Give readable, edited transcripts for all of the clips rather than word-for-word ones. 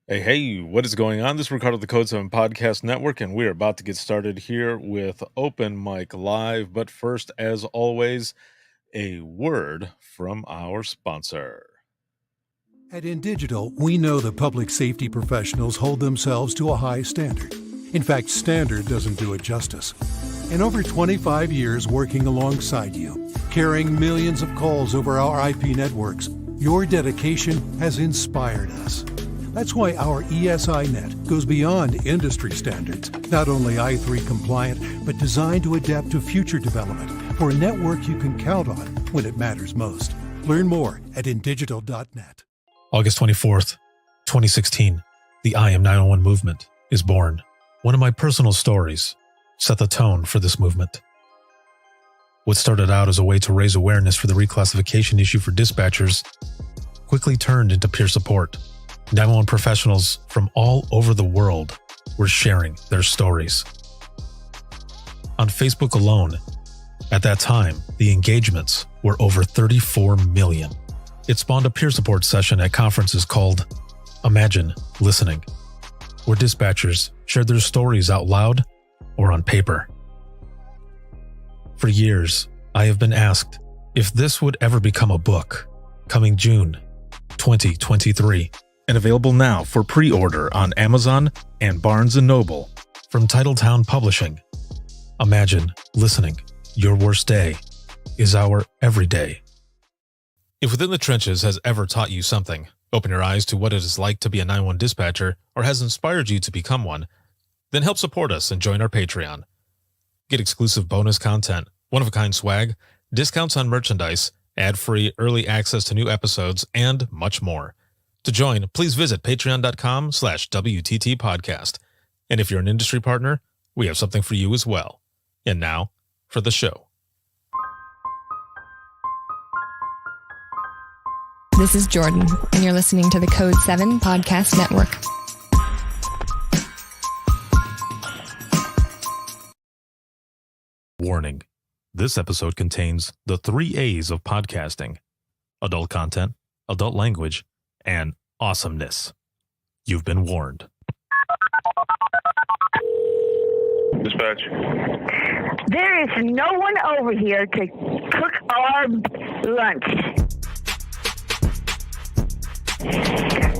Hey, what is going on? This is Ricardo, the Code 7 Podcast Network, and we are about to get started here with Open Mic Live. But first, as always, a word from our sponsor. At InDigital, we know the public safety professionals hold themselves to a high standard. In fact, standard doesn't do it justice. In over 25 years working alongside you, carrying millions of calls over our IP networks, your dedication has inspired us. That's why our ESINet goes beyond industry standards, not only i3 compliant, but designed to adapt to future development for a network you can count on when it matters most. Learn more at indigital.net. August 24th, 2016, the I Am 901 movement is born. One of my personal stories set the tone for this movement. What started out as a way to raise awareness for the reclassification issue for dispatchers quickly turned into peer support. 911 professionals from all over the world were sharing their stories. On Facebook alone, at that time, the engagements were over 34 million. It spawned a peer support session at conferences called Imagine Listening, where dispatchers shared their stories out loud or on paper. For years, I have been asked if this would ever become a book, coming June 2023, and available now for pre-order on Amazon and Barnes & Noble from Titletown Publishing. Imagine Listening, Your Worst Day is Our Everyday. If Within the Trenches has ever taught you something, open your eyes to what it is like to be a 911 dispatcher, or has inspired you to become one, then help support us and join our Patreon. Get exclusive bonus content, one-of-a-kind swag, discounts on merchandise, ad-free early access to new episodes, and much more. To join, please visit patreon.com/WTT podcast. And if you're an industry partner, we have something for you as well. And now, for the show. This is Jordan, and you're listening to the Code 7 Podcast Network. Warning. This episode contains the 3 A's of podcasting: adult content, adult language, and awesomeness. You've been warned. Dispatch. There is no one over here to cook our lunch.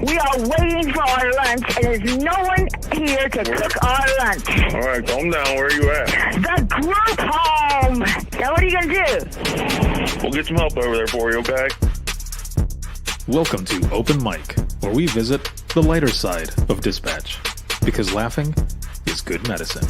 We are waiting for our lunch, and there's no one here to cook our lunch. All right, calm down. Where are you at? The group home. Now, what are you going to do? We'll get some help over there for you, okay? Welcome to Open Mic, where we visit the lighter side of dispatch, because laughing is good medicine.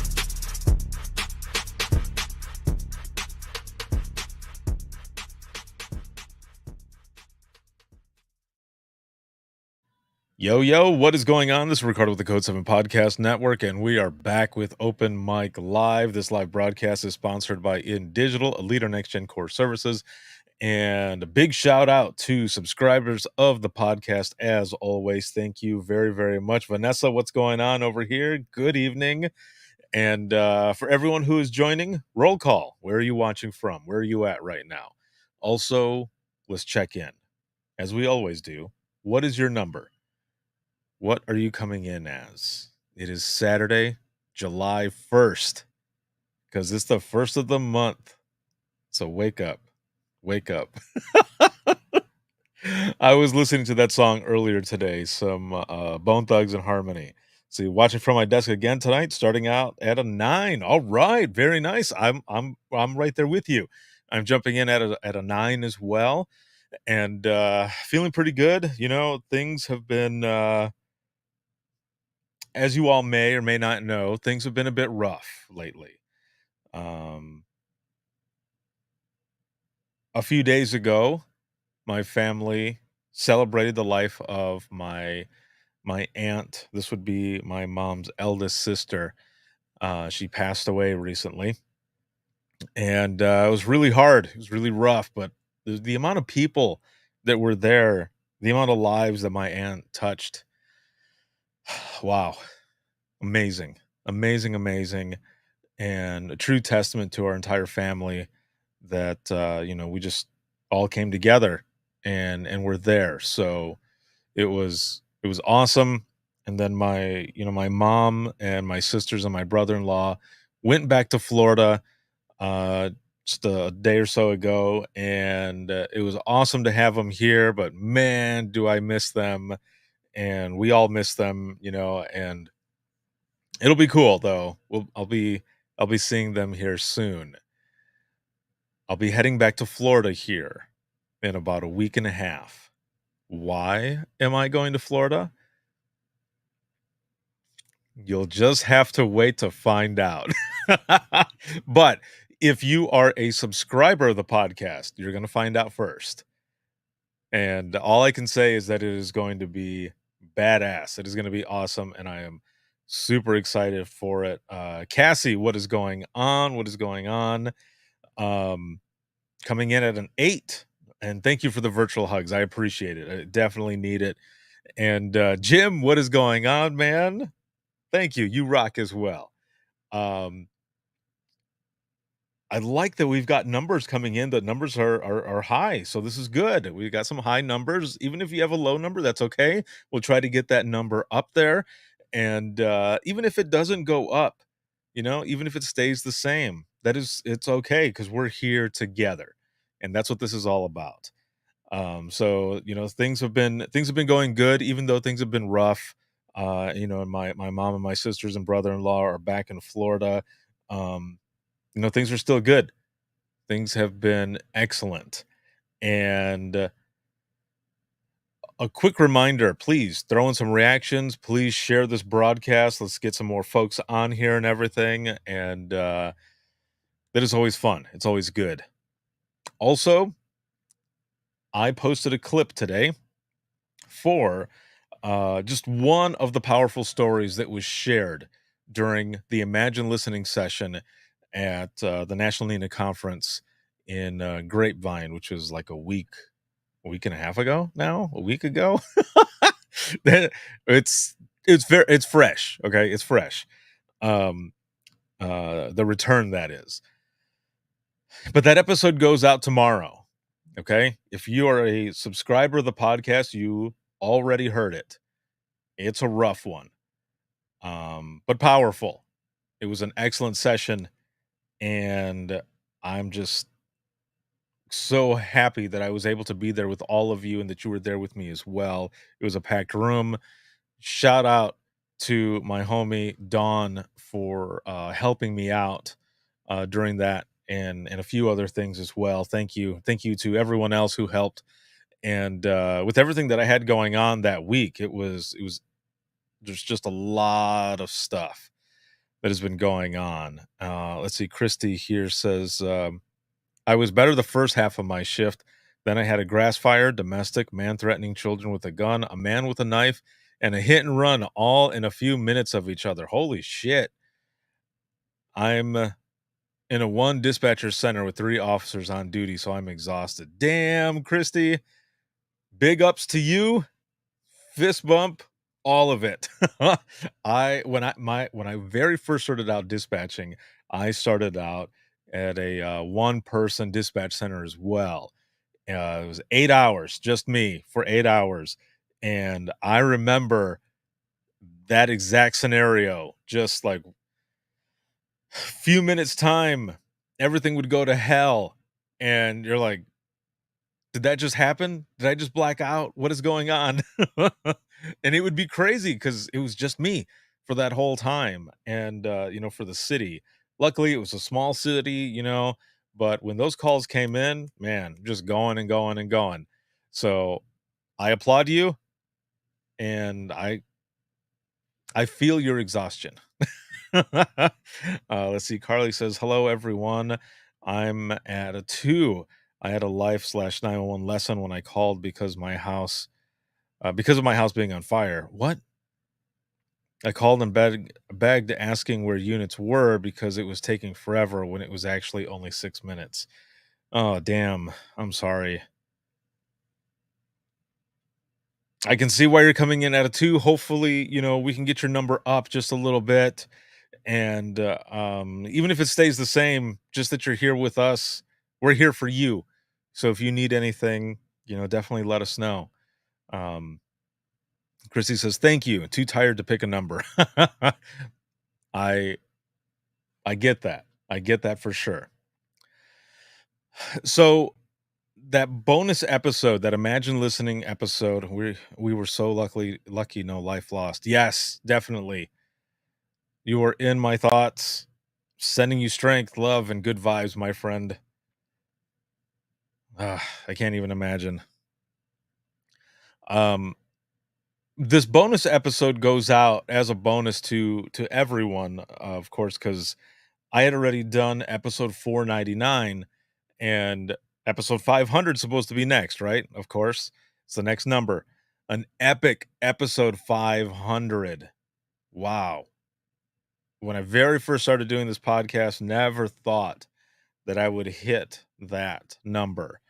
Yo, what is going on? This is Ricardo with the Code 7 Podcast Network, and we are back with Open Mic Live. This live broadcast is sponsored by InDigital, a leader next-gen core services. And a big shout out to subscribers of the podcast, as always. Thank you very, very much. Vanessa, what's going on over here? Good evening. And for everyone who is joining, roll call. Where are you watching from? Where are you at right now? Also, let's check in. As we always do, what is your number? What are you coming in as? It is Saturday, July 1st, because it's the first of the month. So wake up. Wake up. I was listening to that song earlier today, some Bone Thugs and Harmony. See, watching from my desk again tonight, starting out at a 9. All right, very nice. I'm right there with you. I'm jumping in at a 9 as well, and feeling pretty good. You know, things have been, as you all may or may not know, things have been a bit rough lately. A few days ago, my family celebrated the life of my aunt. This would be my mom's eldest sister. She passed away recently, and it was really hard. It was really rough, but the amount of people that were there, the amount of lives that my aunt touched, wow, amazing, and a true testament to our entire family that we just all came together and we're there. So it was awesome. and then my mom and my sisters and my brother-in-law went back to Florida uh, just a day or so ago, and it was awesome to have them here. But man, do I miss them, and we all miss them, and it'll be cool though. I'll be seeing them here soon. I'll be heading back to Florida here in about a week and a half. Why am I going to Florida? You'll just have to wait to find out. But if you are a subscriber of the podcast, you're going to find out first. And all I can say is that it is going to be badass. It is going to be awesome. And I am super excited for it. Cassie, what is going on? What is going on? Coming in at an 8. And thank you for the virtual hugs. I appreciate it. I definitely need it. And Jim, what is going on, man? Thank you. You rock as well. I like that we've got numbers coming in. The numbers are high, so this is good. We've got some high numbers. Even if you have a low number, that's okay. We'll try to get that number up there, and even if it doesn't go up, even if it stays the same, it's okay because we're here together, and that's what this is all about. So things have been going good, even though things have been rough. And my mom and my sisters and brother-in-law are back in Florida. Um, things are still good. Things have been excellent. And a quick reminder, please throw in some reactions. Please share this broadcast. Let's get some more folks on here and everything. And that is always fun. It's always good. Also, I posted a clip today for just one of the powerful stories that was shared during the Imagine Listening session at the National NINA Conference in Grapevine, which was like a week and a half ago now, a week ago. It's fresh. Okay. It's fresh. The return, that is. But that episode goes out tomorrow. Okay. If you are a subscriber of the podcast, you already heard it. It's a rough one, but powerful. It was an excellent session, and I'm just so happy that I was able to be there with all of you and that you were there with me as well. It was a packed room. Shout out to my homie Dawn for helping me out during that and a few other things as well. Thank you to everyone else who helped. And with everything that I had going on that week, there's just a lot of stuff that has been going on. Let's see. Christy here says, I was better the first half of my shift. Then I had a grass fire, domestic, man threatening children with a gun, a man with a knife, and a hit and run all in a few minutes of each other. Holy shit. I'm in a one dispatcher center with 3 officers on duty, so I'm exhausted. Damn, Christy. Big ups to you. Fist bump. All of it. When I very first started out dispatching, I started out at a one-person dispatch center as well. It was 8 hours, just me for 8 hours, and I remember that exact scenario. Just like few minutes time, everything would go to hell, and you're like, did that just happen? Did I just black out? What is going on? And it would be crazy because it was just me for that whole time. And, for the city, luckily it was a small city, but when those calls came in, man, just going and going and going. So I applaud you. And I feel your exhaustion. Let's see. Carly says, hello, everyone. I'm at a 2. I had a life/911 lesson when I called because of my house being on fire. What? I called and begged asking where units were because it was taking forever when it was actually only 6 minutes. Oh, damn. I'm sorry. I can see why you're coming in at a 2. Hopefully, we can get your number up just a little bit. And even if it stays the same, just that you're here with us, we're here for you. So if you need anything, definitely let us know. Chrissy says, "Thank you. Too tired to pick a number." I I get that. I get that for sure. So that bonus episode, that Imagine Listening episode, we were so lucky, no life lost. Yes, definitely. You were in my thoughts, sending you strength, love, and good vibes, my friend. I can't even imagine. Um, this bonus episode goes out as a bonus to everyone, of course, because I had already done episode 499, and episode 500 is supposed to be next, right? Of course, it's the next number. An epic episode 500. Wow. When I very first started doing this podcast, never thought that I would hit that number.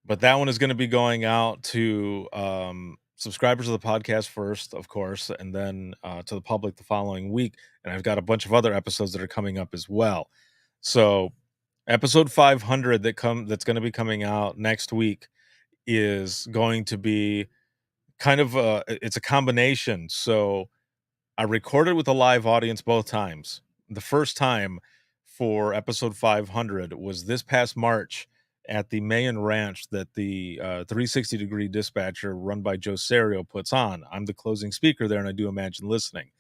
But that one is going to be going out to subscribers of the podcast first, of course, and then to the public the following week. And I've got a bunch of other episodes that are coming up as well. So, episode 500 that's going to be coming out next week is going to be kind of it's a combination. So, I recorded with a live audience both times. The first time for episode 500 was this past March at the Mayan Ranch that the 360-degree dispatcher run by Joe Serio puts on. I'm the closing speaker there, and I do Imagine Listening.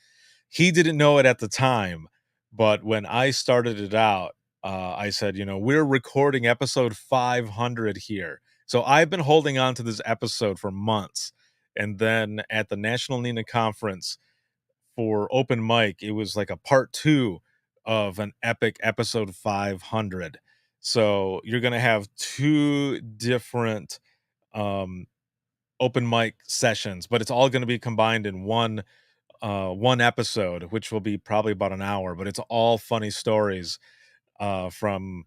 He didn't know it at the time, but when I started it out, I said, we're recording episode 500 here. So I've been holding on to this episode for months. And then at the National Nina Conference, for open mic, it was like a part 2 of an epic episode 500. So you're going to have 2 different open mic sessions, but it's all going to be combined in one episode, which will be probably about an hour, but it's all funny stories from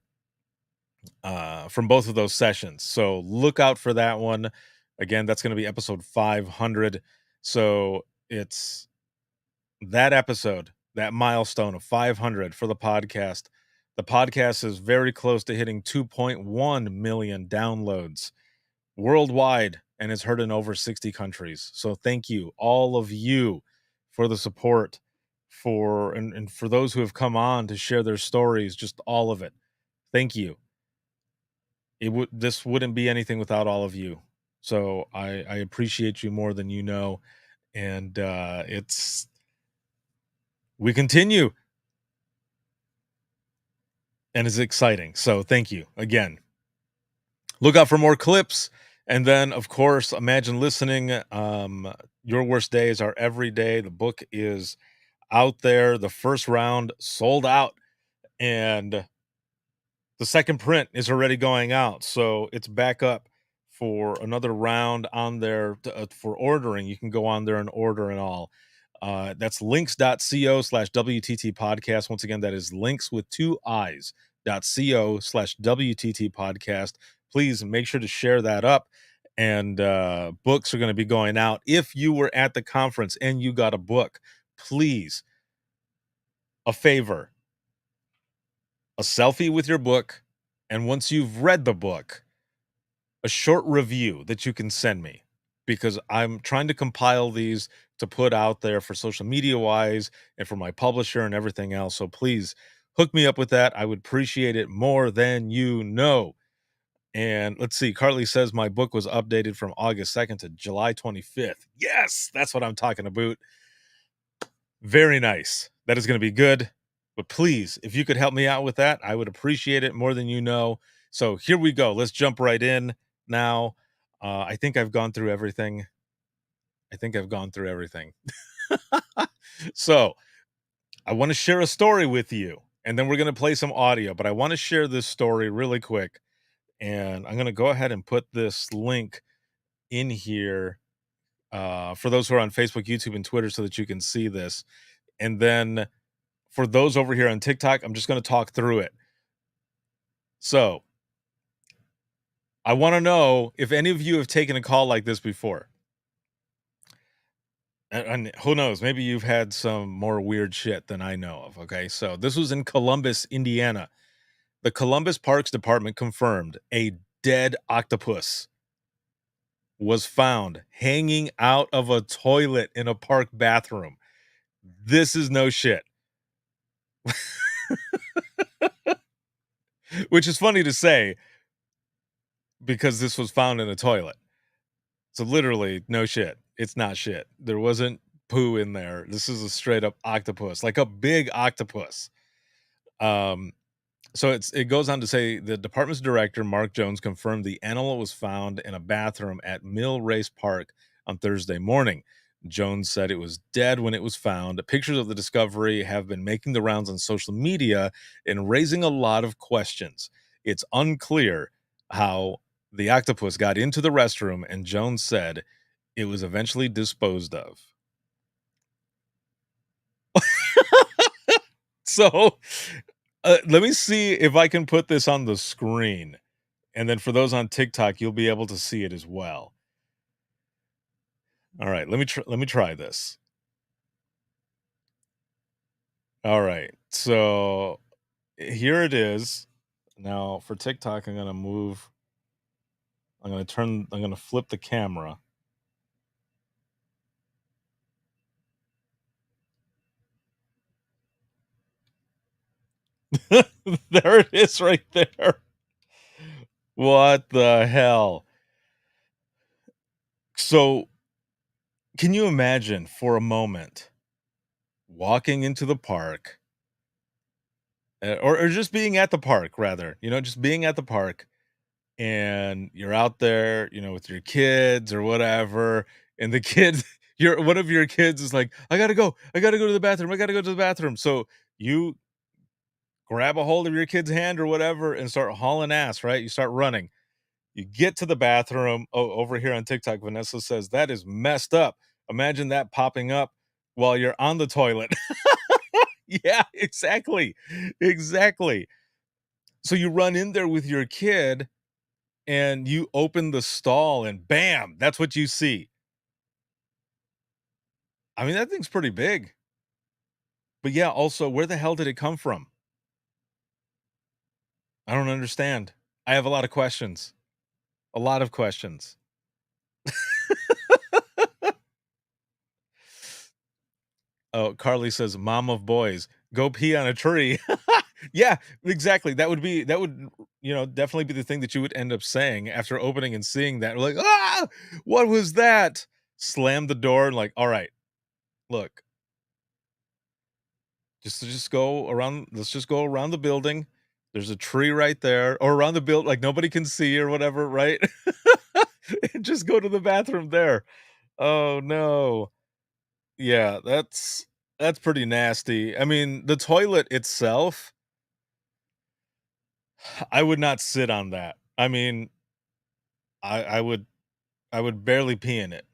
both of those sessions. So look out for that one. Again, that's going to be episode 500. So it's that episode, that milestone of 500 for the podcast. The podcast is very close to hitting 2.1 million downloads worldwide and is heard in over 60 countries. So thank you, all of you, for the support, and for those who have come on to share their stories, just all of it. Thank you. This wouldn't be anything without all of you. So I appreciate you more than you know. And we continue, and it's exciting. So thank you again. Look out for more clips. And then, of course, Imagine Listening. Your Worst Days Are Every Day. The book is out there. The first round sold out, and the second print is already going out. So it's back up for another round on there for ordering. You can go on there and order and all. That's links.co/WTT podcast. Once again, that is links with 2 i's.co/WTT podcast. Please make sure to share that up. And books are going to be going out. If you were at the conference and you got a book, please, a favor, a selfie with your book. And once you've read the book, a short review that you can send me, because I'm trying to compile these to put out there for social media wise and for my publisher and everything else. So please hook me up with that. I would appreciate it more than you know. And let's see, Carly says my book was updated from August 2nd to July 25th. Yes, that's what I'm talking about. Very nice. That is going to be good. But please, if you could help me out with that, I would appreciate it more than you know. So here we go. Let's jump right in now. I think I've gone through everything. So I want to share a story with you, and then we're going to play some audio, but I want to share this story really quick. And I'm going to go ahead and put this link in here for those who are on Facebook, YouTube, and Twitter so that you can see this. And then for those over here on TikTok, I'm just going to talk through it. So I want to know if any of you have taken a call like this before. And who knows, maybe you've had some more weird shit than I know of. Okay, so this was in Columbus, Indiana. The Columbus Parks Department confirmed a dead octopus was found hanging out of a toilet in a park bathroom. This is no shit. Which is funny to say because this was found in a toilet. So literally, no shit. It's not shit. There wasn't poo in there. This is a straight up octopus, like a big octopus. So it goes on to say the department's director, Mark Jones, confirmed the animal was found in a bathroom at Mill Race Park on Thursday morning. Jones said it was dead when it was found. Pictures of the discovery have been making the rounds on social media and raising a lot of questions. It's unclear how the octopus got into the restroom, and Jones said it was eventually disposed of. So let me see if I can put this on the screen. And then for those on TikTok, you'll be able to see it as well. All right, let me try this. All right. So here it is. Now for TikTok, I'm going to flip the camera. There it is right there. What the hell? So can you imagine for a moment walking into the park or just being at the park rather, just being at the park and you're out there, with your kids or whatever, and the kids, one of your kids is like, I gotta go to the bathroom, I gotta go to the bathroom. So you grab a hold of your kid's hand or whatever and start hauling ass, right? You start running. You get to the bathroom. Oh, over here on TikTok, Vanessa says that is messed up. Imagine that popping up while you're on the toilet. Yeah, exactly. Exactly. So you run in there with your kid and you open the stall and bam, that's what you see. I mean, that thing's pretty big. But yeah, also, where the hell did it come from? I don't understand. I have a lot of questions. A lot of questions. Oh, Carly says, "Mom of boys, go pee on a tree." Yeah, exactly. That would, definitely be the thing that you would end up saying after opening and seeing that. Like, ah, what was that? Slam the door and like, all right, look, just go around. Let's just go around the building. There's a tree right there, or around the build, like nobody can see or whatever, right? And just go to the bathroom there. Oh no. Yeah, that's pretty nasty. I mean, the toilet itself, I would not sit on that. I mean, I would barely pee in it.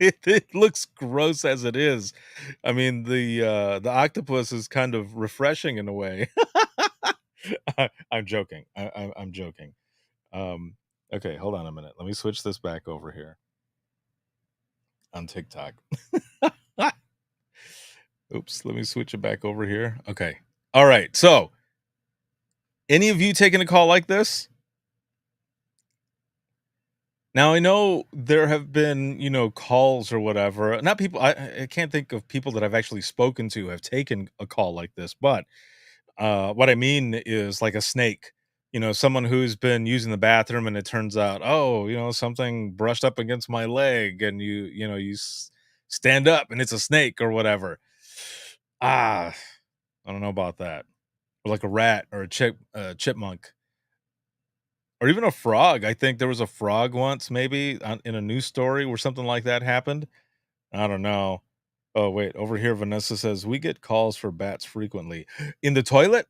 It looks gross as it is. I mean, the octopus is kind of refreshing in a way. I'm joking. I'm joking. Um, okay, hold on a minute. Let me switch this back over here on TikTok. Oops, let me switch it back over here. Okay. All right. So, any of you taking a call like this? Now I know there have been, calls or whatever. Not people. I can't think of people that I've actually spoken to have taken a call like this. But what I mean is like a snake. Someone who's been using the bathroom and it turns out, oh, something brushed up against my leg, and you stand up and it's a snake or whatever. Ah, I don't know about that. Or like a rat or a chipmunk. Or even a frog. I think there was a frog once, maybe in a news story where something like that happened. I don't know. Oh, wait. Over here, Vanessa says, we get calls for bats frequently. In the toilet?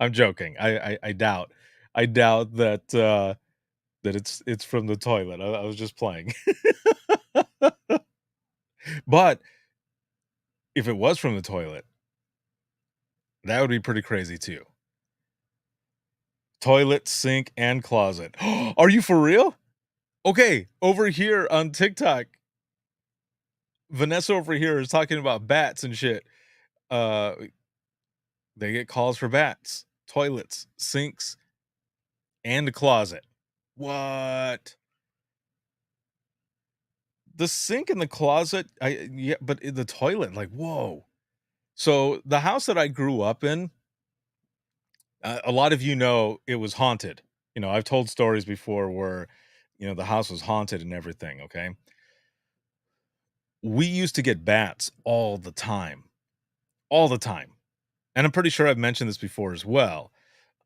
I'm joking. I doubt. I doubt that it's from the toilet. I was just playing. But if it was from the toilet, that would be pretty crazy too. Toilet, sink, and closet. Are you for real? Okay, over here on TikTok, Vanessa over here is talking about bats and shit. Uh, they get calls for bats, toilets, sinks, and a closet. What? The sink in the closet? Yeah, but in the toilet, like, whoa. So the house that I grew up in, a lot of you know it was haunted. I've told stories before where, the house was haunted and everything. Okay. We used to get bats all the time. And I'm pretty sure I've mentioned this before as well.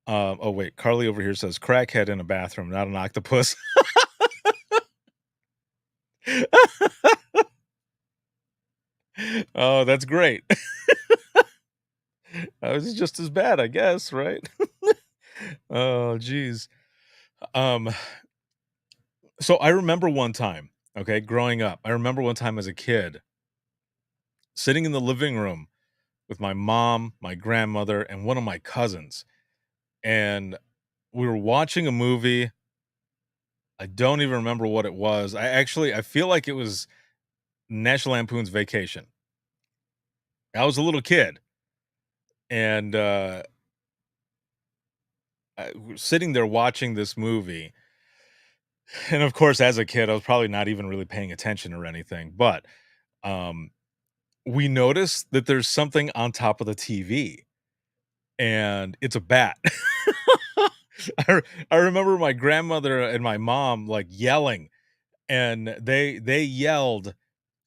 Oh, wait. Carly over here says crackhead in a bathroom, not an octopus. Oh, that's great. This is just as bad, I guess, right? Oh, geez. Um, so I remember one time, okay, growing up, I remember one time as a kid sitting in the living room with my mom, my grandmother, and one of my cousins. And we were watching a movie. I don't even remember what it was. I feel like it was National Lampoon's Vacation. I was a little kid, and I was sitting there watching this movie. And of course, as a kid, I was probably not even really paying attention or anything, but um, we noticed that there's something on top of the TV, and it's a bat. I remember my grandmother and my mom like yelling, and they yelled,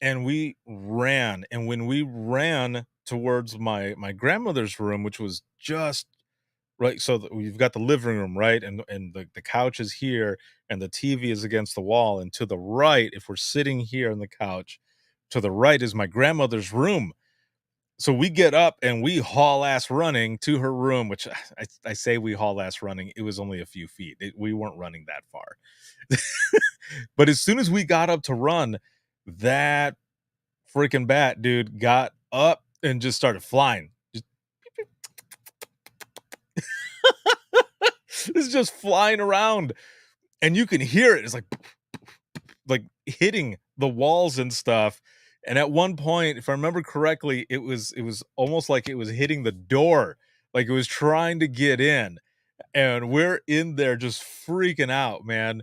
and we ran. And when we ran towards my grandmother's room, which was just right, so we've got the living room, right, and the couch is here, and the TV is against the wall, and to the right, if we're sitting here on the couch, to the right is my grandmother's room. So we get up and we haul ass running to her room, which I say we haul ass running. It was only a few feet. We weren't running that far. But as soon as we got up to run, that freaking bat, dude, got up and just started flying. It's just flying around, and you can hear it. It's like hitting the walls and stuff. And at one point, if I remember correctly, it was almost like it was hitting the door, like it was trying to get in. And we're in there just freaking out, man.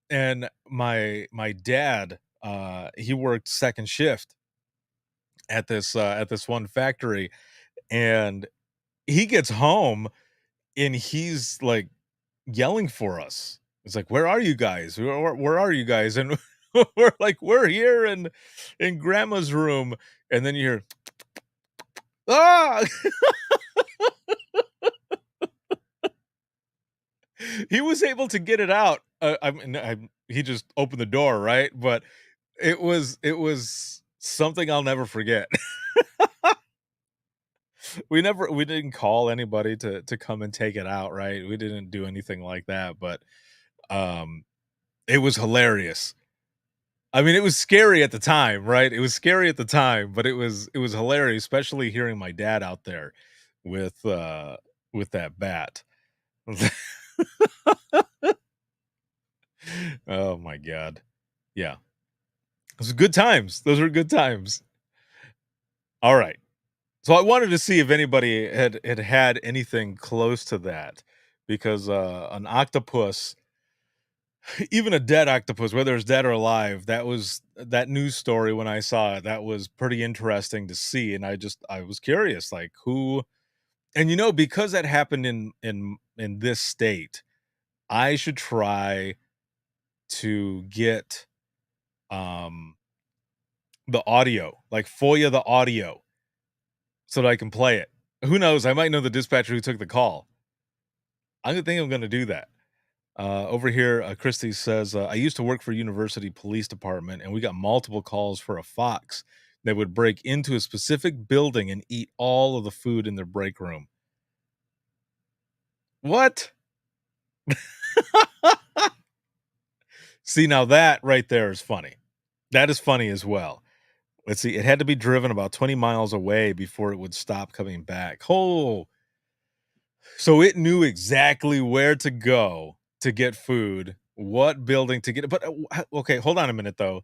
And my dad, he worked second shift at this one factory, and he gets home and he's like yelling for us. It's like, "Where are you guys? Where are you guys?" And we're like, "We're here in grandma's room." And then you hear, "Ah!" He was able to get it out. He just opened the door, right? But it was something I'll never forget. We didn't call anybody to come and take it out, right? We didn't do anything like that, but um it was hilarious. I mean, it was scary at the time, right? It was scary at the time, but it was hilarious, especially hearing my dad out there with with that bat. Oh my god. Yeah. Those were good times. Those were good times. All right. So I wanted to see if anybody had anything close to that, because an octopus, even a dead octopus, whether it's dead or alive, that news story when I saw it, that was pretty interesting to see. And I was curious, like, who, and because that happened in this state, I should try to get um the audio, like FOIA the audio, so that I can play it. Who knows? I might know the dispatcher who took the call. I think I'm going to do that. Over here, Christy says, I used to work for University Police Department, and we got multiple calls for a fox that would break into a specific building and eat all of the food in their break room. What? See, now that right there is funny. That is funny as well. Let's see. It had to be driven about 20 miles away before it would stop coming back. Oh, so it knew exactly where to go to get food, what building to get it. But okay, hold on a minute though.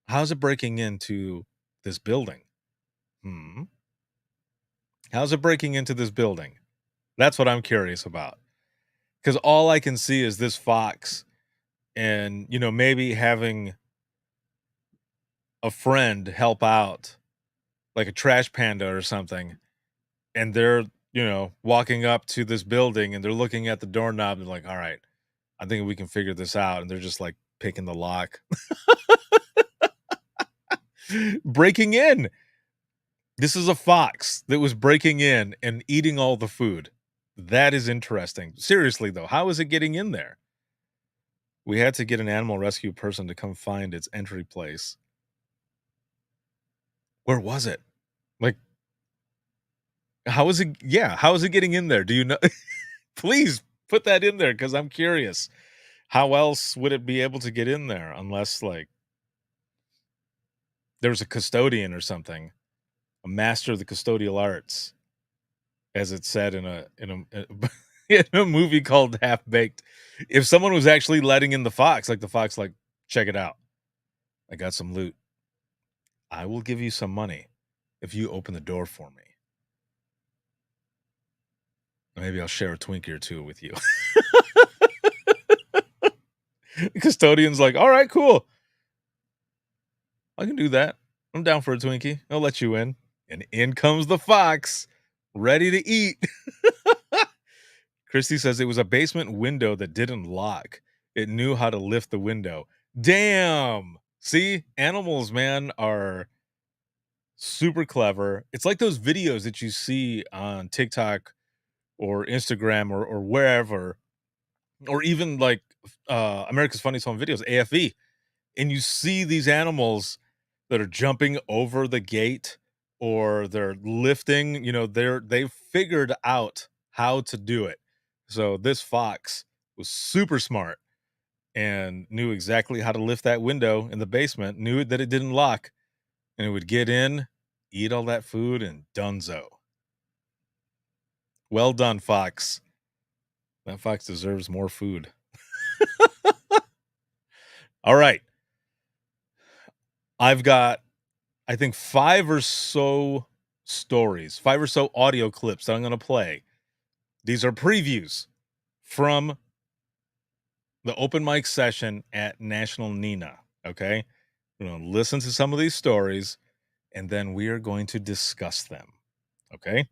How's it breaking into this building? Hmm. How's it breaking into this building? That's what I'm curious about. because all I can see is this fox, and maybe having a friend help out, like a trash panda or something, and they're walking up to this building and they're looking at the doorknob and like, all right, I think we can figure this out, and they're just like picking the lock. Breaking in. This is a fox that was breaking in and eating all the food. That is interesting. Seriously, though, how is it getting in there? We had to get an animal rescue person to come find its entry place. Where was it? Like, how is it? Yeah, how is it getting in there? Do you know? Please put that in there because I'm curious. How else would it be able to get in there unless, like, there's a custodian or something, a master of the custodial arts, as it said in a in a movie called Half Baked. If someone was actually letting in the fox, like check it out, I got some loot. I will give you some money if you open the door for me. Maybe I'll share a Twinkie or two with you. The custodian's like, all right, cool. I can do that. I'm down for a Twinkie. I'll let you in. And in comes the fox, ready to eat. Christy says it was a basement window that didn't lock. It knew how to lift the window. Damn. See, animals, man, are super clever. It's like those videos that you see on TikTok or Instagram or wherever, or even like America's Funniest Home Videos, AFV. And you see these animals that are jumping over the gate or they're lifting, they've figured out how to do it. So this fox was super smart and knew exactly how to lift that window in the basement, knew that it didn't lock, and it would get in, eat all that food, and dunzo. Well done, fox. That fox deserves more food. All right. I've got, I think, 5 or so stories, 5 or so audio clips that I'm going to play. These are previews from the open mic session at National Nina. Okay. We're going to listen to some of these stories and then we are going to discuss them. Okay.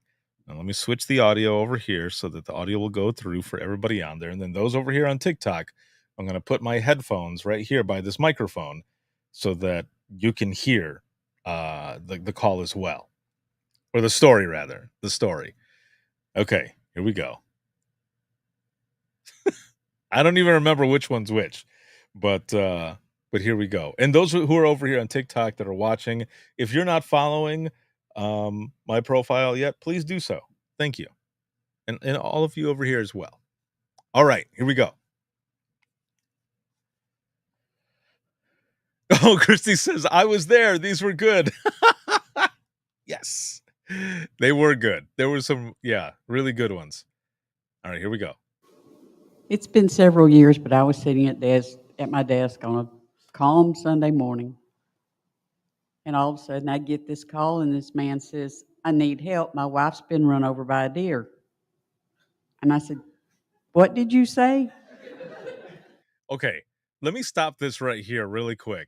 Now let me switch the audio over here so that the audio will go through for everybody on there. And then those over here on TikTok, I'm going to put my headphones right here by this microphone so that you can hear the call as well. Or the story, rather. The story. Okay, here we go. I don't even remember which one's which, but here we go. And those who are over here on TikTok that are watching, if you're not following my profile yet, please do so. Thank you. And all of you over here as well. All right, here we go. Oh, Christy says, I was there. These were good. Yes, they were good. There were some, really good ones. All right, here we go. It's been several years, but I was sitting at my desk on a calm Sunday morning. And all of a sudden I get this call and this man says, I need help. My wife's been run over by a deer. And I said, what did you say? Okay, let me stop this right here really quick.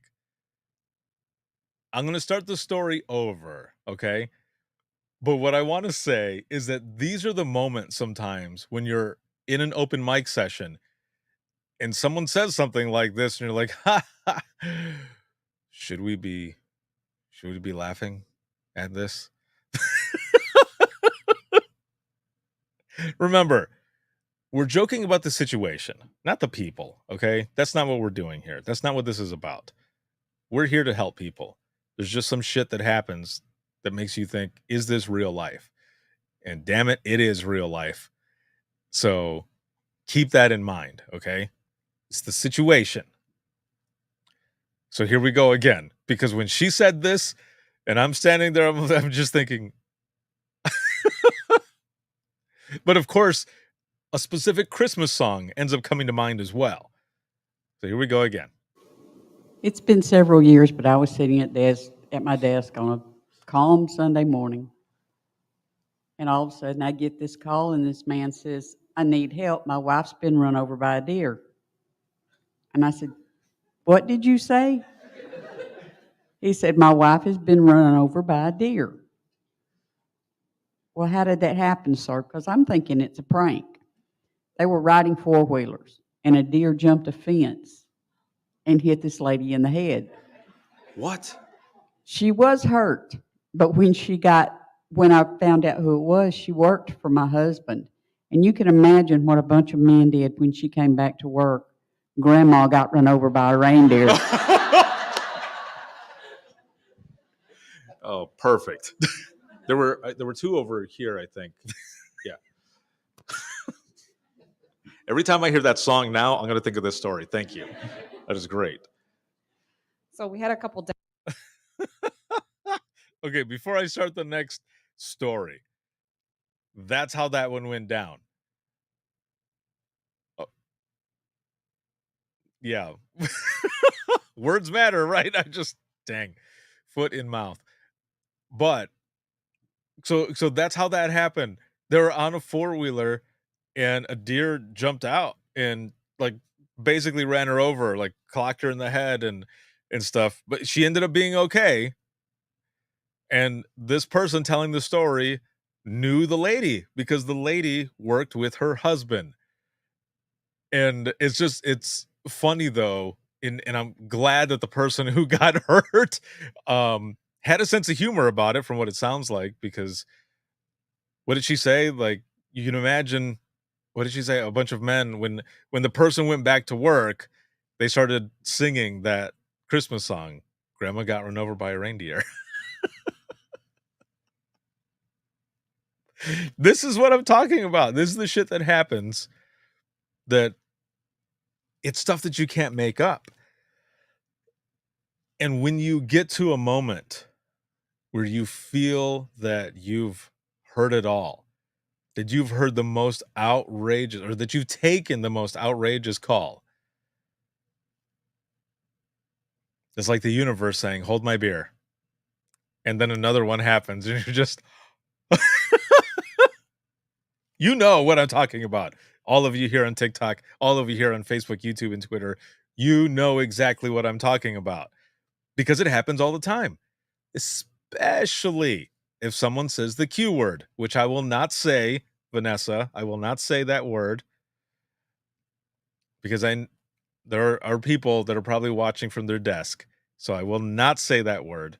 I'm going to start the story over, okay? But what I want to say is that these are the moments sometimes when you're in an open mic session and someone says something like this and you're like, should we be laughing at this? Remember, we're joking about the situation, not the people, okay? That's not what we're doing here. That's not what this is about. We're here to help people. There's just some shit that happens that makes you think, is this real life? And damn it, it is real life. So keep that in mind, okay? It's the situation. So here we go again. Because when she said this, and I'm standing there, I'm just thinking. But of course, a specific Christmas song ends up coming to mind as well. So here we go again. It's been several years, but I was sitting at my desk on a calm Sunday morning. And all of a sudden I get this call and this man says, I need help. My wife's been run over by a deer. And I said, what did you say? He said, my wife has been run over by a deer. Well, how did that happen, sir? Because I'm thinking it's a prank. They were riding four-wheelers, and a deer jumped a fence and hit this lady in the head. What? She was hurt, but when I found out who it was, she worked for my husband. And you can imagine what a bunch of men did when she came back to work. Grandma got run over by a reindeer. Oh, perfect. There were two over here, I think. Yeah. Every time I hear that song now, I'm going to think of this story. Thank you. That is great. So we had a couple. Okay, before I start the next story, that's how that one went down. Oh. Yeah. Words matter, right? Dang, foot in mouth. But so that's how that happened. They were on a four-wheeler and a deer jumped out and like basically ran her over, like clocked her in the head and stuff. But she ended up being okay. And this person telling the story knew the lady because the lady worked with her husband. And it's funny though, and I'm glad that the person who got hurt had a sense of humor about it from what it sounds like, because what did she say? Like, you can imagine, what did she say? A bunch of men, when the person went back to work, they started singing that Christmas song, Grandma Got Run Over by a Reindeer. This is what I'm talking about. This is the shit that happens, that it's stuff that you can't make up. And when you get to a moment where you feel that you've heard it all, that you've heard the most outrageous, or that you've taken the most outrageous call, it's like the universe saying, hold my beer. And then another one happens and you're just, you know what I'm talking about. All of you here on TikTok, all of you here on Facebook, YouTube, and Twitter, you know exactly what I'm talking about, because it happens all the time, especially if someone says the Q word, which I will not say, Vanessa. I will not say that word, because there are people that are probably watching from their desk. So I will not say that word.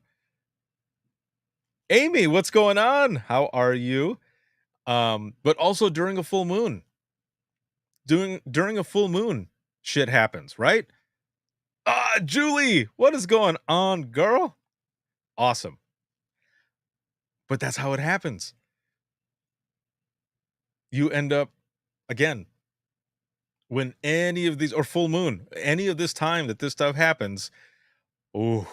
Amy, what's going on? How are you? But also during a full moon. During a full moon, shit happens, right? Julie, what is going on, girl? Awesome. But that's how it happens. You end up, again, when any of these, or full moon, any of this time that this stuff happens, oh,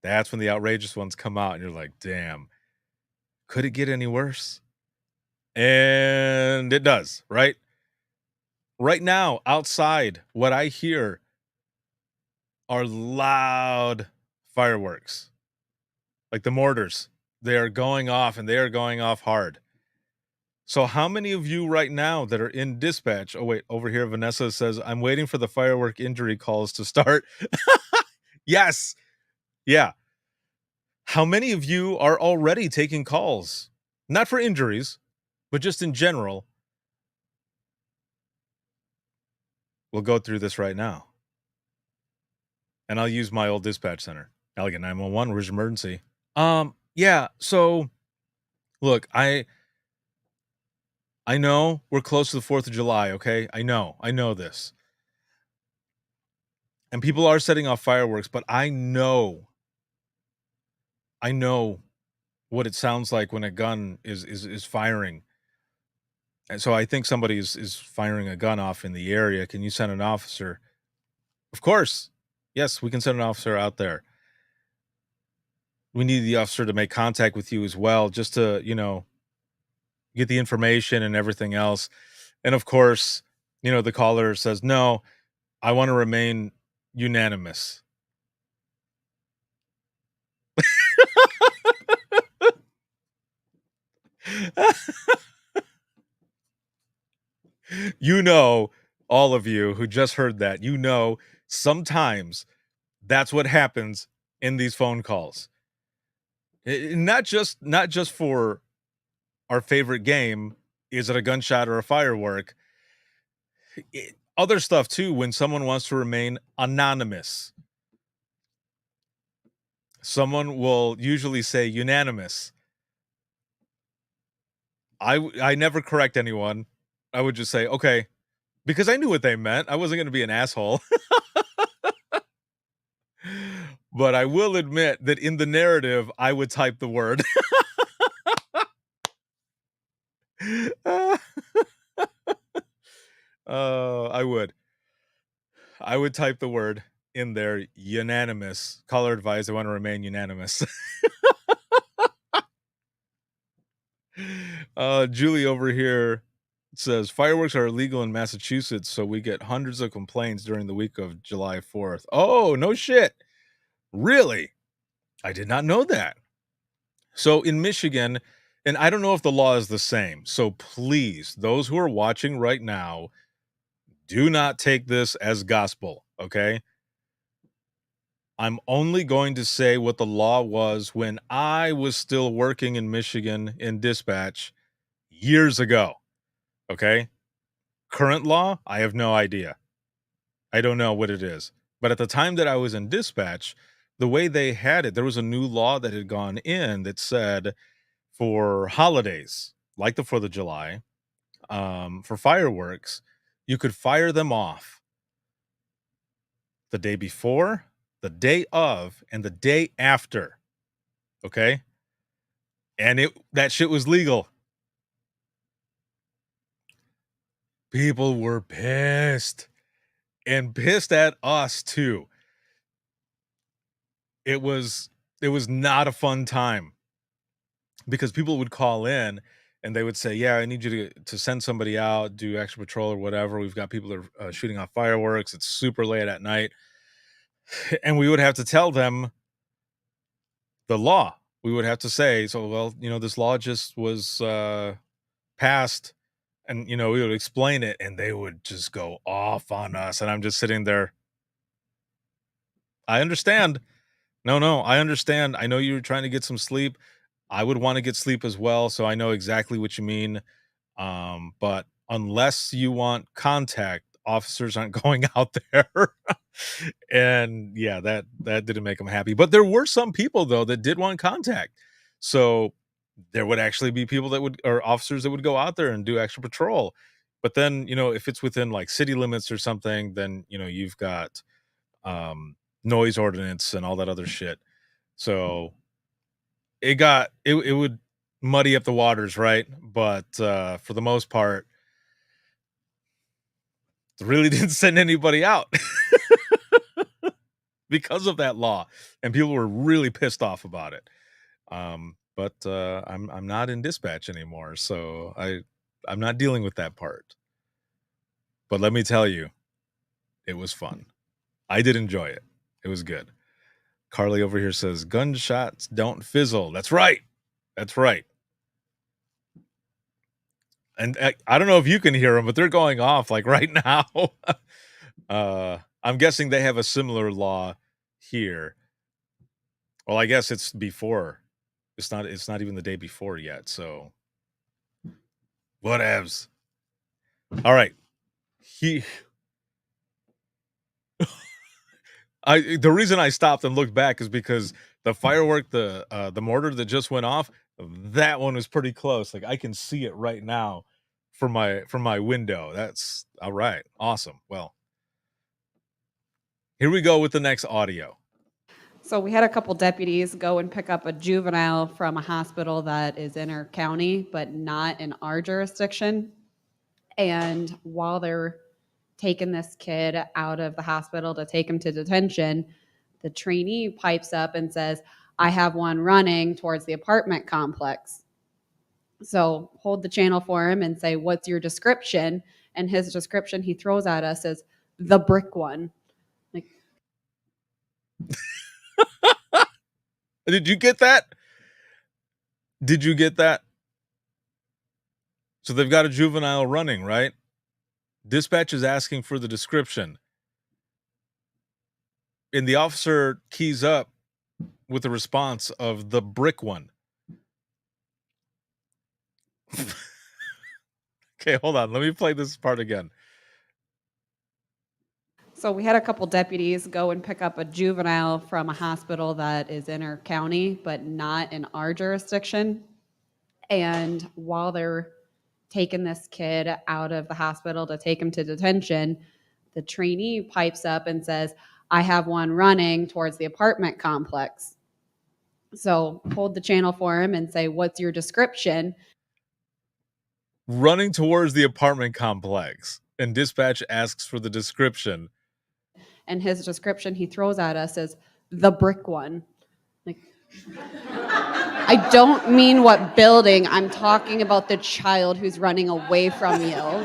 that's when the outrageous ones come out and you're like, damn, could it get any worse? And it does, right? Right now, outside, what I hear are loud fireworks, like the mortars. They are going off, and they are going off hard. So how many of you right now that are in dispatch? Oh, wait, over here, Vanessa says, I'm waiting for the firework injury calls to start. Yes. Yeah. How many of you are already taking calls? Not for injuries, but just in general. We'll go through this right now. And I'll use my old dispatch center. Elegant 911, where's your emergency? Yeah, so look, I know we're close to the 4th of July, okay? I know this. And people are setting off fireworks, but I know what it sounds like when a gun is firing. And so I think somebody is firing a gun off in the area. Can you send an officer? Of course. Yes, we can send an officer out there. We need the officer to make contact with you as well, just to, get the information and everything else. And of course, the caller says, no, I want to remain unanimous. You know, all of you who just heard that, sometimes that's what happens in these phone calls. Not just for our favorite game, is it a gunshot or a firework? Other stuff too, when someone wants to remain anonymous. Someone will usually say unanimous. I never correct anyone. I would just say, "Okay," because I knew what they meant. I wasn't gonna be an asshole. But I will admit that in the narrative, I would type the word. I would. I would type the word in there, unanimous. Caller advised I want to remain unanimous. Julie over here says fireworks are illegal in Massachusetts, so we get hundreds of complaints during the week of July 4th. Oh, no shit. Really? I did not know that. So in Michigan, and I don't know if the law is the same. So please, those who are watching right now, do not take this as gospel, okay? I'm only going to say what the law was when I was still working in Michigan in dispatch years ago, okay? Current law, I have no idea. I don't know what it is. But at the time that I was in dispatch, the way they had it, there was a new law that had gone in that said for holidays, like the 4th of July, for fireworks, you could fire them off the day before, the day of, and the day after. Okay? And that shit was legal. People were pissed. And pissed at us too. It was not a fun time. Because people would call in and they would say, "Yeah, I need you to send somebody out, do extra patrol or whatever. We've got people that are shooting off fireworks. It's super late at night." And we would have to tell them the law. We would have to say, "So, well, this law just was passed," and we would explain it, and they would just go off on us. And I'm just sitting there. I understand. No, I understand. I know you're trying to get some sleep. I would want to get sleep as well, so I know exactly what you mean. But unless you want contact, officers aren't going out there. And yeah, that didn't make them happy. But there were some people though that did want contact. So there would actually be people or officers that would go out there and do extra patrol. But then, if it's within like city limits or something, then you've got noise ordinance and all that other shit. So it would muddy up the waters, right? But for the most part, it really didn't send anybody out because of that law, and people were really pissed off about it. But I'm not in dispatch anymore, so I'm not dealing with that part. But let me tell you, it was fun. I did enjoy it. It was good. Carly over here says gunshots don't fizzle. That's right. That's right. And I don't know if you can hear them, but they're going off like right now. I'm guessing they have a similar law here. Well, I guess it's before. It's not even the day before yet, so whatevs. All right. The reason I stopped and looked back is because the firework, the mortar that just went off, that one was pretty close. Like I can see it right now from my window. That's all right. Awesome. Well, here we go with the next audio. So we had a couple deputies go and pick up a juvenile from a hospital that is in our county, but not in our jurisdiction. And while they're taking this kid out of the hospital to take him to detention, the trainee pipes up and says, "I have one running towards the apartment complex." So hold the channel for him and say, "What's your description?" And his description he throws at us is the brick one. Like, Did you get that? Did you get that? So they've got a juvenile running, right? Dispatch is asking for the description. And the officer keys up with the response of the brick one. Okay, hold on. Let me play this part again. So we had a couple deputies go and pick up a juvenile from a hospital that is in our county, but not in our jurisdiction. And while they're taking this kid out of the hospital to take him to detention, the trainee pipes up and says, I have one running towards the apartment complex. So hold the channel for him and say, what's your description? Running towards the apartment complex, and dispatch asks for the description. And his description he throws at us is the brick one. Like, I don't mean what building. I'm talking about the child who's running away from you.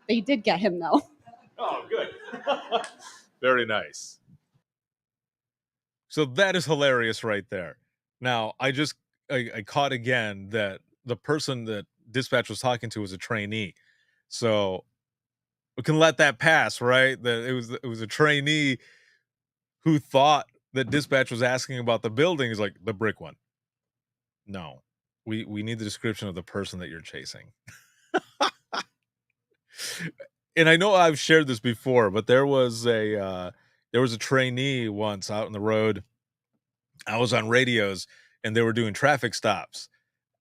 They did get him, though. Oh, good. Very nice. So that is hilarious right there. Now, I caught again that the person that dispatch was talking to was a trainee. So we can let that pass, right? That it was a trainee who thought that dispatch was asking about the building. Is like the brick one. No, we need the description of the person that you're chasing. And I know I've shared this before, but there was a trainee once out on the road. I was on radios and they were doing traffic stops,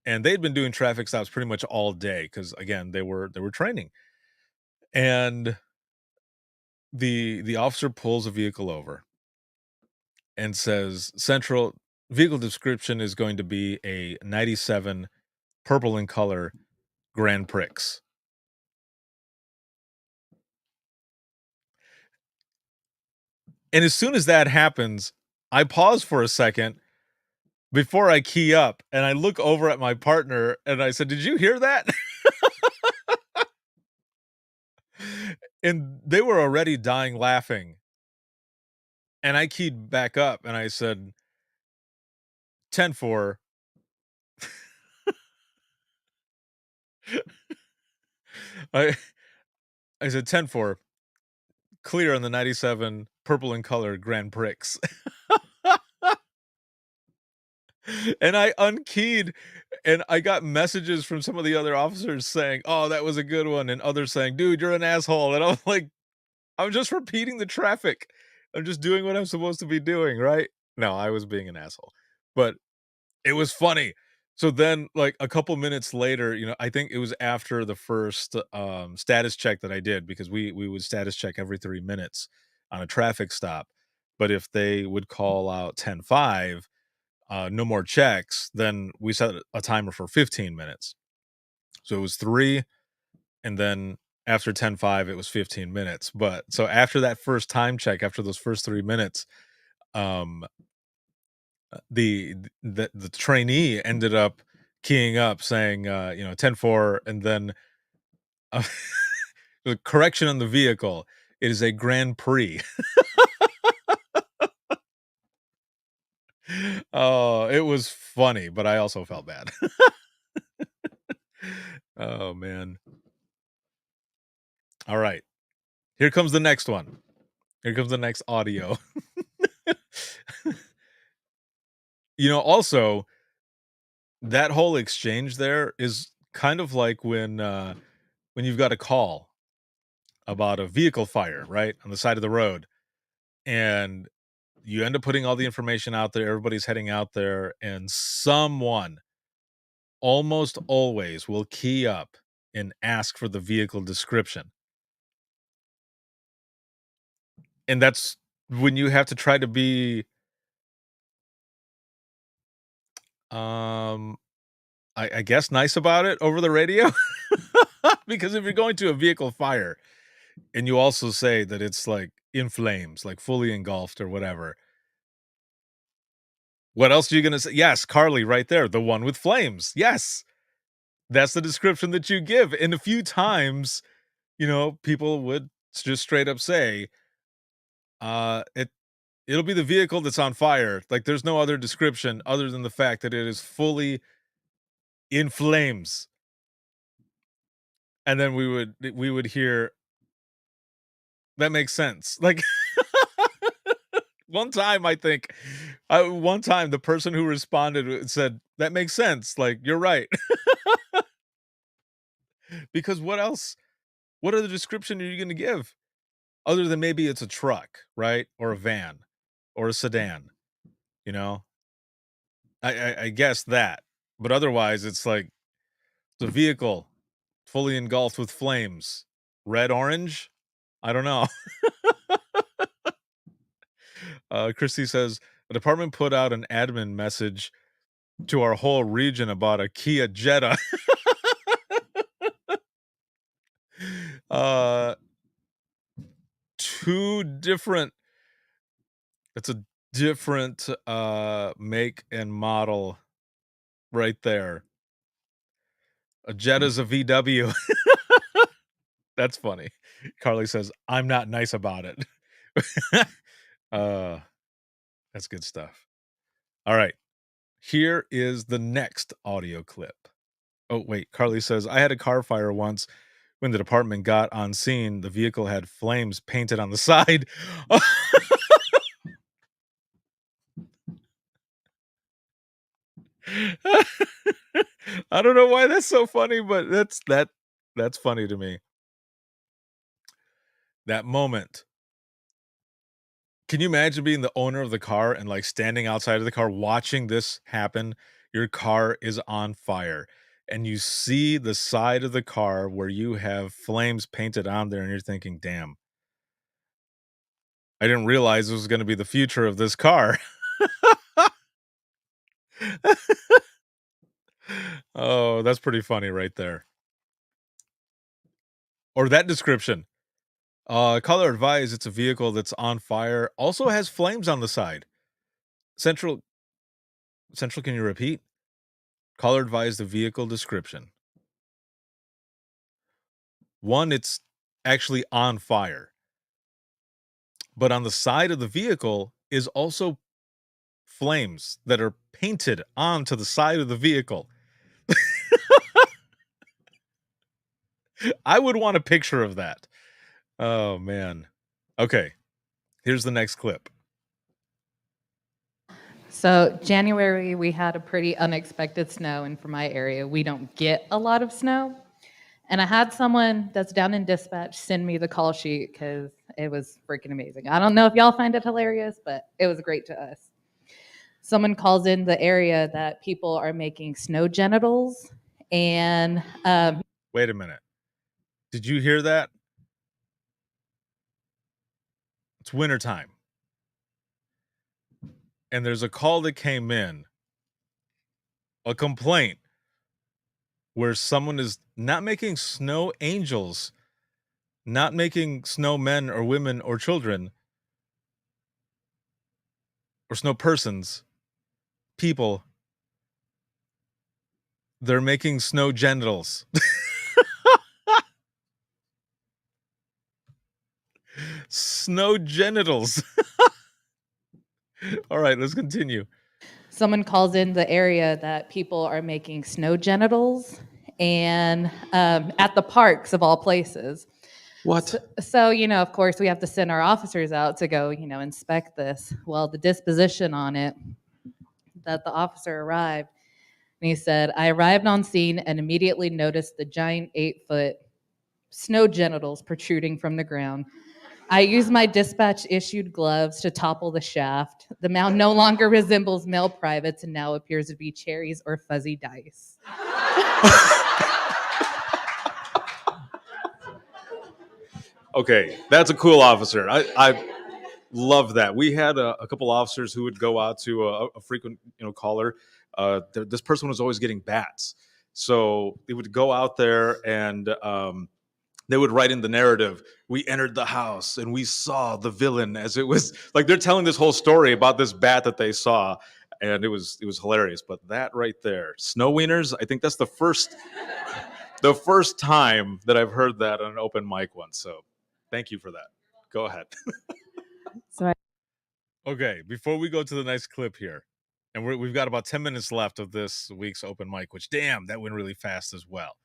and they'd been doing traffic stops pretty much all day because, again, they were training. And the officer pulls a vehicle over and says, Central vehicle description is going to be a 97 purple in color Grand Prix. And as soon as that happens, I pause for a second before I key up, and I look over at my partner and I said, did you hear that? And they were already dying laughing. And I keyed back up and I said, 10-4. I said 10-4. Clear on the 97 purple in color Grand Prix. And I unkeyed, and I got messages from some of the other officers saying, oh, that was a good one. And others saying, dude, you're an asshole. And I'm like, I'm just repeating the traffic. I'm just doing what I'm supposed to be doing, right? No, I was being an asshole, but it was funny. So then, like, a couple minutes later, I think it was after the first status check that I did, because we would status check every 3 minutes on a traffic stop. But if they would call out 10-5, no more checks, then we set a timer for 15 minutes. So it was 3, and then after 10-5, it was 15 minutes. But so after that first time check, after those first 3 minutes, the trainee ended up keying up saying, 10-4, and then the correction on the vehicle, it is a Grand Prix. Oh, it was funny, but I also felt bad. Oh, man. All right. Here comes the next one. Here comes the next audio. Also, that whole exchange there is kind of like when you've got a call about a vehicle fire, right, on the side of the road, and you end up putting all the information out there, everybody's heading out there, and someone almost always will key up and ask for the vehicle description. And that's when you have to try to be I guess nice about it over the radio. Because if you're going to a vehicle fire and you also say that it's like in flames, like fully engulfed or whatever, what else are you going to say? Yes, Carly, right there, the one with flames. Yes, that's the description that you give. And a few times, people would just straight up say, it'll be the vehicle that's on fire. Like, there's no other description other than the fact that it is fully in flames. and then we would hear, that makes sense. Like one time, I think, one time the person who responded said, that makes sense. Like, you're right. Because what else? What other description are you going to give other than maybe it's a truck, right? Or a van or a sedan, you know? I guess that. But otherwise, it's like the vehicle fully engulfed with flames. Red, orange? I don't know. Christy says, the department put out an admin message to our whole region about a Kia Jetta. uh, two different. It's a different make and model right there. A Jetta's a VW. That's funny. Carly says, I'm not nice about it. That's good stuff. All right. Here is the next audio clip. Oh, wait. Carly says, I had a car fire once. When the department got on scene, the vehicle had flames painted on the side. I don't know why that's so funny, but that's funny to me. That moment. Can you imagine being the owner of the car and like standing outside of the car watching this happen? Your car is on fire and you see the side of the car where you have flames painted on there and you're thinking, damn, I didn't realize this was going to be the future of this car. Oh, that's pretty funny right there. Or that description. Caller advised it's a vehicle that's on fire. Also has flames on the side. Central, can you repeat? Caller advised the vehicle description. One, it's actually on fire. But on the side of the vehicle is also flames that are painted onto the side of the vehicle. I would want a picture of that. Oh, man. Okay. Here's the next clip. So January, we had a pretty unexpected snow, and for my area, we don't get a lot of snow. And I had someone that's down in dispatch send me the call sheet because it was freaking amazing. I don't know if y'all find it hilarious, but it was great to us. Someone calls in the area that people are making snow genitals, and wait a minute. Did you hear that? It's wintertime. And there's a call that came in, a complaint, where someone is not making snow angels, not making snow men or women or children, or snow persons, people. They're making snow genitals. Snow genitals. All right, let's continue. Someone calls in the area that people are making snow genitals, and at the parks of all places. What? So, of course, we have to send our officers out to go, inspect this. Well, the disposition on it, that the officer arrived, and he said, I arrived on scene and immediately noticed the giant 8-foot snow genitals protruding from the ground. I used my dispatch-issued gloves to topple the shaft. The mound no longer resembles male privates and now appears to be cherries or fuzzy dice. Okay, that's a cool officer. I love that. We had a couple officers who would go out to a frequent caller. This person was always getting bats, so they would go out there and they would write in the narrative, we entered the house and we saw the villain, as it was like they're telling this whole story about this bat that they saw, and it was hilarious. But that right there, snow wieners, I think that's the first time that I've heard that on an open mic once. So thank you for that. Go ahead. Okay, before we go to the next clip here, and we've got about 10 minutes left of this week's open mic, which damn, that went really fast as well.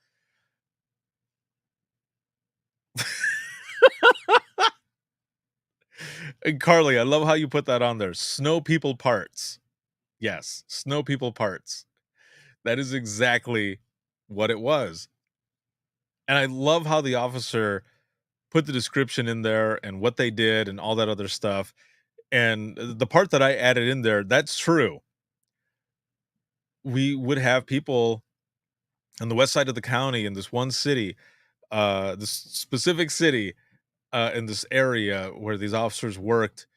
And Carly, I love how you put that on there. Snow people parts. Yes, snow people parts. That is exactly what it was. And I love how the officer put the description in there and what they did and all that other stuff. And the part that I added in there, that's true. We would have people on the west side of the county in this one city, this specific city, in this area where these officers worked.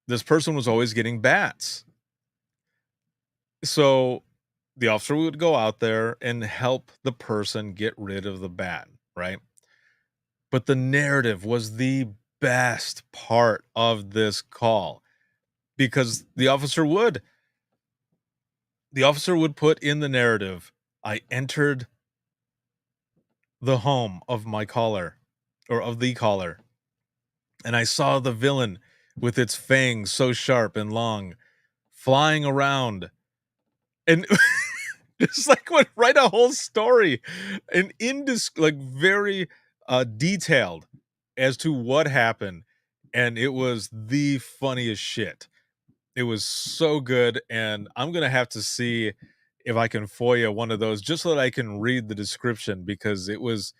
This person was always getting bats. So the officer would go out there and help the person get rid of the bat, right? But the narrative was the best part of this call because the officer would put in the narrative, I entered the home of my caller or of the caller, and I saw the villain with its fangs so sharp and long flying around and just like would write a whole story and like very detailed as to what happened, and it was the funniest shit. It was so good, and I'm gonna have to see if I can FOIA one of those just so that I can read the description because it was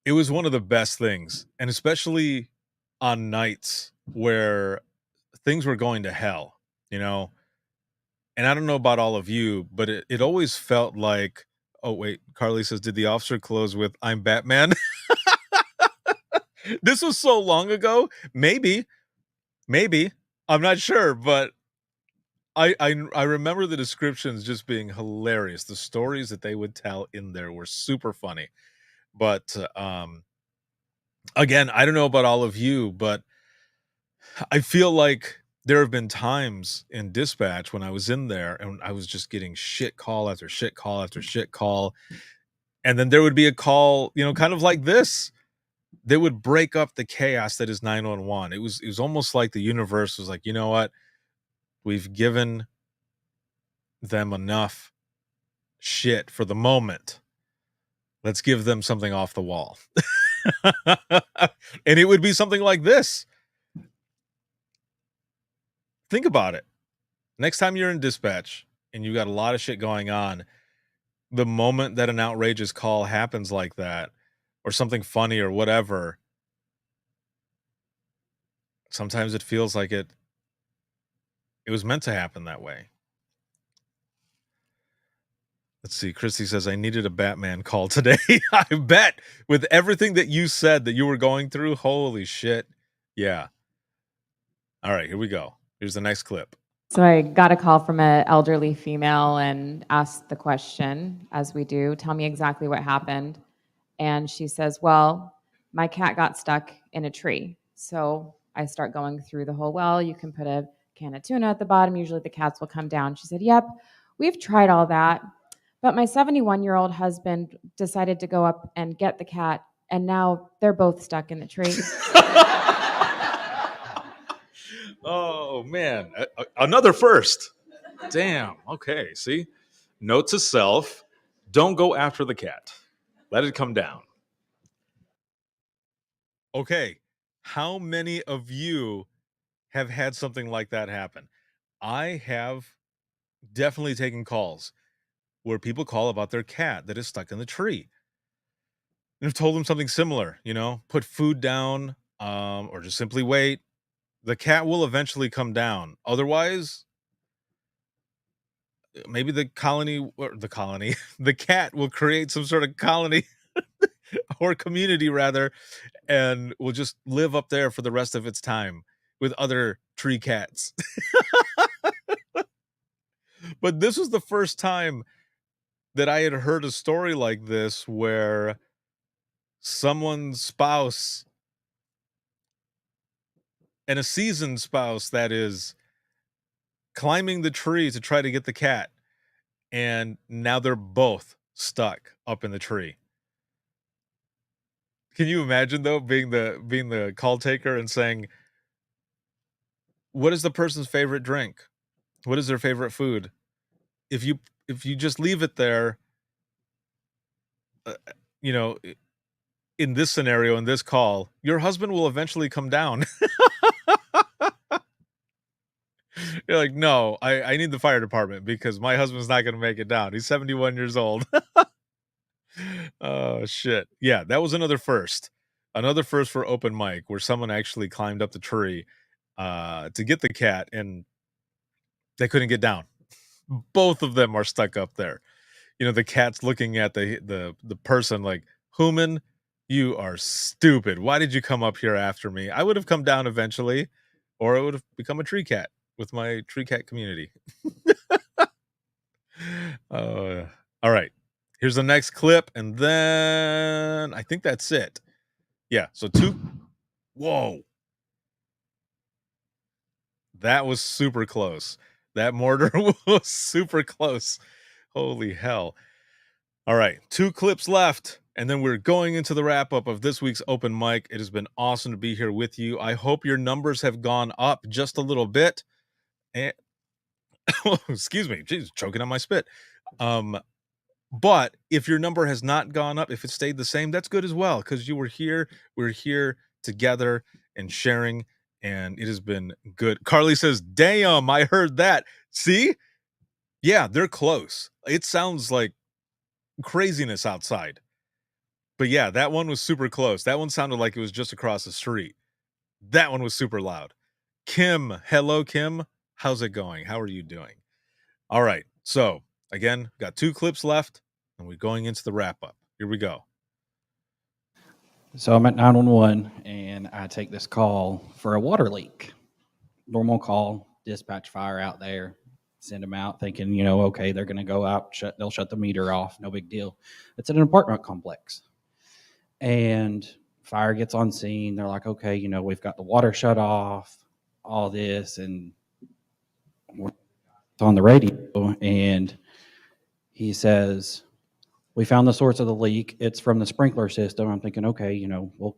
one of the best things, and especially on nights where things were going to hell, you know. And I don't know about all of you, but it always felt like, oh wait, Carly says, did the officer close with I'm Batman? This was so long ago. Maybe, I'm not sure, but I remember the descriptions just being hilarious. The stories that they would tell in there were super funny. But again, I don't know about all of you, but I feel like there have been times in dispatch when I was in there and I was just getting shit call after shit call after shit call. And then there would be a call, kind of like this, that would break up the chaos that is 911. It was almost like the universe was like, you know what? We've given them enough shit for the moment. Let's give them something off the wall. And it would be something like this. Think about it. Next time you're in dispatch and you got a lot of shit going on, the moment that an outrageous call happens like that, or something funny or whatever, sometimes it feels like it was meant to happen that way. Let's see. Christy says, I needed a Batman call today. I bet with everything that you said that you were going through, holy shit. Yeah. All right, here we go. Here's the next clip. So I got a call from an elderly female and asked the question, as we do, tell me exactly what happened. And she says, well, my cat got stuck in a tree. So I start going through the whole, well, you can put a can of tuna at the bottom. Usually the cats will come down. She said, yep, we've tried all that. But my 71-year-old husband decided to go up and get the cat. And now they're both stuck in the tree. Oh, man. Another first. Damn. Okay. See? Note to self, don't go after the cat. Let it come down. Okay. How many of you have had something like that happen? I have definitely taken calls where people call about their cat that is stuck in the tree. And I've told them something similar, put food down, or just simply wait. The cat will eventually come down. Otherwise, maybe the cat will create some sort of colony or community rather, and will just live up there for the rest of its time with other tree cats. But this was the first time that I had heard a story like this where someone's spouse, and a seasoned spouse that is, climbing the tree to try to get the cat, and now they're both stuck up in the tree. Can you imagine though being the call taker and saying, what is the person's favorite drink? What is their favorite food? If you just leave it there, you know, in this scenario, in this call, your husband will eventually come down. You're like, no, I need the fire department because my husband's not going to make it down. He's 71 years old. Oh, shit. Yeah, that was another first. Another first for open mic where someone actually climbed up the tree to get the cat and they couldn't get down. Both of them are stuck up there. You know, the cat's looking at the person like, Human, you are stupid. Why did you come up here after me? I would have come down eventually, or I would have become a tree cat with my tree cat community. All right. Here's the next clip, and then I think that's it. Yeah, so two. Whoa. That was super close. That mortar was super close. Holy hell. All right, 2 clips left, and then we're going into the wrap-up of this week's open mic. It has been awesome to be here with you. I hope your numbers have gone up just a little bit. And excuse me, jeez, choking on my spit. But if your number has not gone up, if it stayed the same, that's good as well, because you were here. We're here together and sharing, and it has been good. Carly says, damn, I heard that. See? Yeah, they're close. It sounds like craziness outside. But yeah, that one was super close. That one sounded like it was just across the street. That one was super loud. Kim, hello, Kim. How's it going? How are you doing? All right. So again, got 2 clips left, and we're going into the wrap up. Here we go. So I'm at 911, and I take this call for a water leak. Normal call, dispatch fire out there, send them out thinking, you know, okay, they're going to go out, they'll shut the meter off, no big deal. It's at an apartment complex. And fire gets on scene. They're like, okay, you know, we've got the water shut off, all this, and it's on the radio, and he says, we found the source of the leak. It's from the sprinkler system. I'm thinking, okay, you know, we'll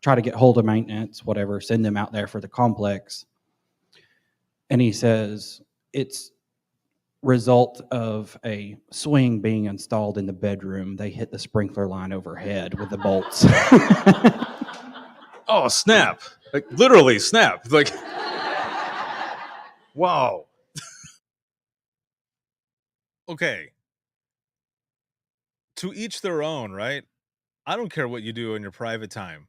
try to get hold of maintenance, whatever, send them out there for the complex. And he says, it's result of a swing being installed in the bedroom. They hit the sprinkler line overhead with the bolts. Oh, snap. Like literally snap. Like, wow. Okay. To each their own, right? I don't care what you do in your private time.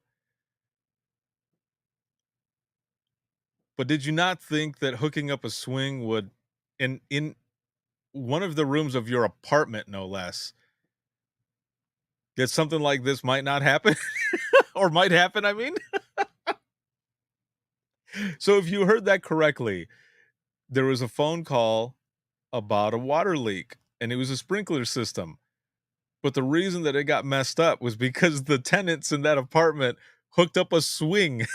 But did you not think that hooking up a swing would, in one of the rooms of your apartment, no less, that something like this might not happen? Or might happen, I mean? So if you heard that correctly, there was a phone call about a water leak, and it was a sprinkler system. But the reason that it got messed up was because the tenants in that apartment hooked up a swing.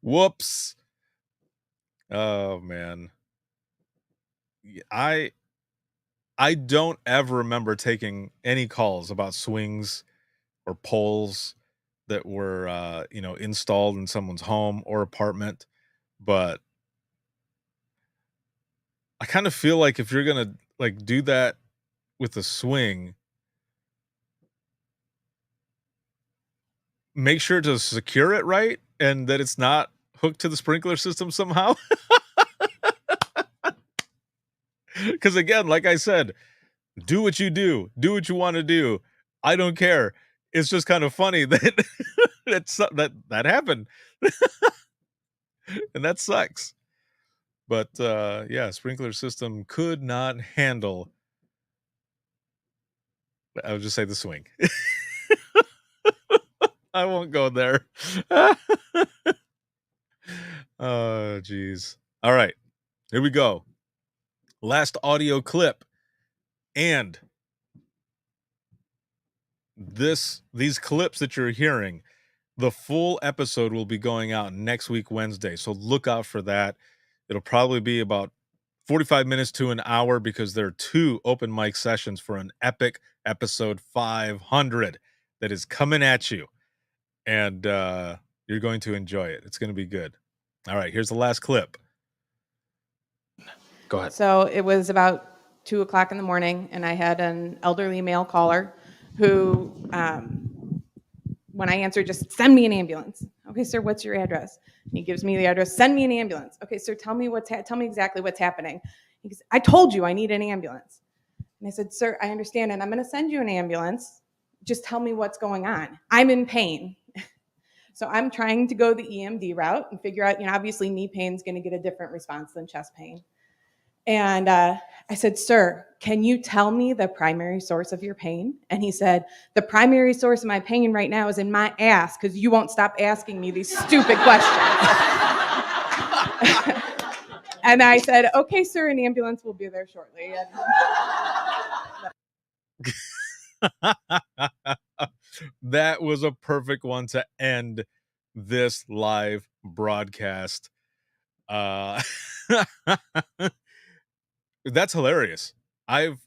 Whoops. Oh man. I don't ever remember taking any calls about swings or poles that were you know, installed in someone's home or apartment, but I kind of feel like if you're going to like do that with a swing, make sure to secure it right and that it's not hooked to the sprinkler system somehow. Because again, like I said, do what you do what you want to do. I don't care. It's just kind of funny that that happened. And that sucks. But yeah, sprinkler system could not handle, I would just say, the swing. I won't go there. Oh, geez. All right, here we go. Last audio clip. And these clips that you're hearing, the full episode will be going out next week, Wednesday. So look out for that. It'll probably be about 45 minutes to an hour because there are 2 open mic sessions for an epic episode 500 that is coming at you. And you're going to enjoy it. It's going to be good. All right, here's the last clip. Go ahead. So it was about 2:00 in the morning, and I had an elderly male caller who, when I answered, just send me an ambulance. Okay, sir, what's your address? He gives me the address. Send me an ambulance. Okay, sir, tell me exactly what's happening. He goes, I told you I need an ambulance. And I said, sir, I understand, and I'm going to send you an ambulance. Just tell me what's going on. I'm in pain. So I'm trying to go the EMD route and figure out, obviously knee pain is going to get a different response than chest pain. And I said, sir, can you tell me the primary source of your pain? And he said, the primary source of my pain right now is in my ass because you won't stop asking me these stupid questions. And I said, okay, sir, an ambulance will be there shortly. That was a perfect one to end this live broadcast. That's hilarious. I've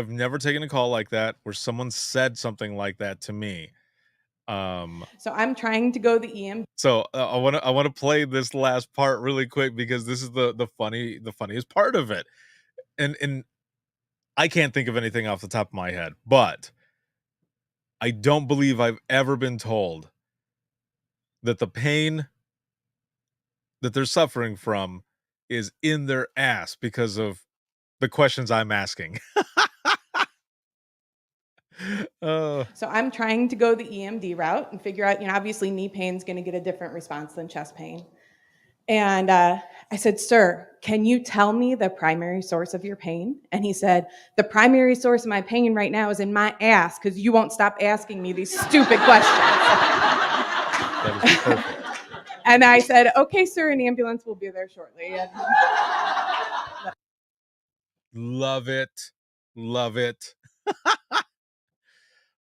never taken a call like that where someone said something like that to me. So I'm trying to go the EMD. So I want to play this last part really quick because this is the funniest part of it, and I can't think of anything off the top of my head, but I don't believe I've ever been told that the pain that they're suffering from is in their ass because of the questions I'm asking. So I'm trying to go the EMD route and figure out, obviously knee pain is going to get a different response than chest pain. And I said, sir, can you tell me the primary source of your pain? And he said, the primary source of my pain right now is in my ass because you won't stop asking me these stupid questions. That is perfect. And I said, okay, sir, an ambulance will be there shortly. And Love it. Love it.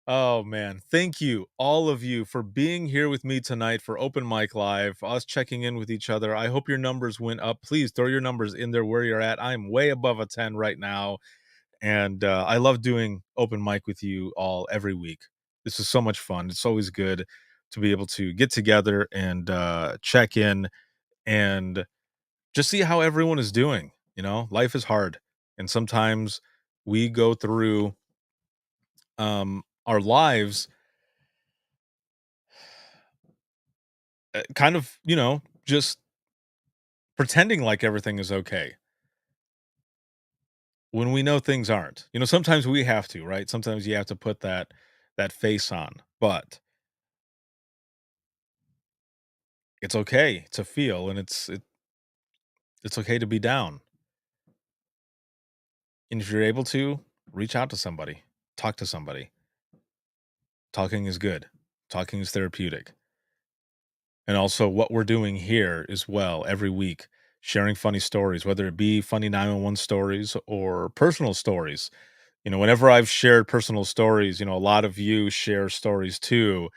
Oh, man. Thank you, all of you, for being here with me tonight for Open Mic Live, us checking in with each other. I hope your numbers went up. Please throw your numbers in there where you're at. I'm way above a 10 right now. And I love doing Open Mic with you all every week. This is so much fun. It's always good to be able to get together and check in and just see how everyone is doing. Life is hard. And sometimes we go through our lives kind of, just pretending like everything is okay when we know things aren't. Sometimes we have to, right? Sometimes you have to put that face on, but it's okay to feel, and it's okay to be down. And if you're able to, reach out to somebody, talk to somebody. Talking is good. Talking is therapeutic. And also what we're doing here as well every week, sharing funny stories, whether it be funny 911 stories or personal stories. Whenever I've shared personal stories, a lot of you share stories too.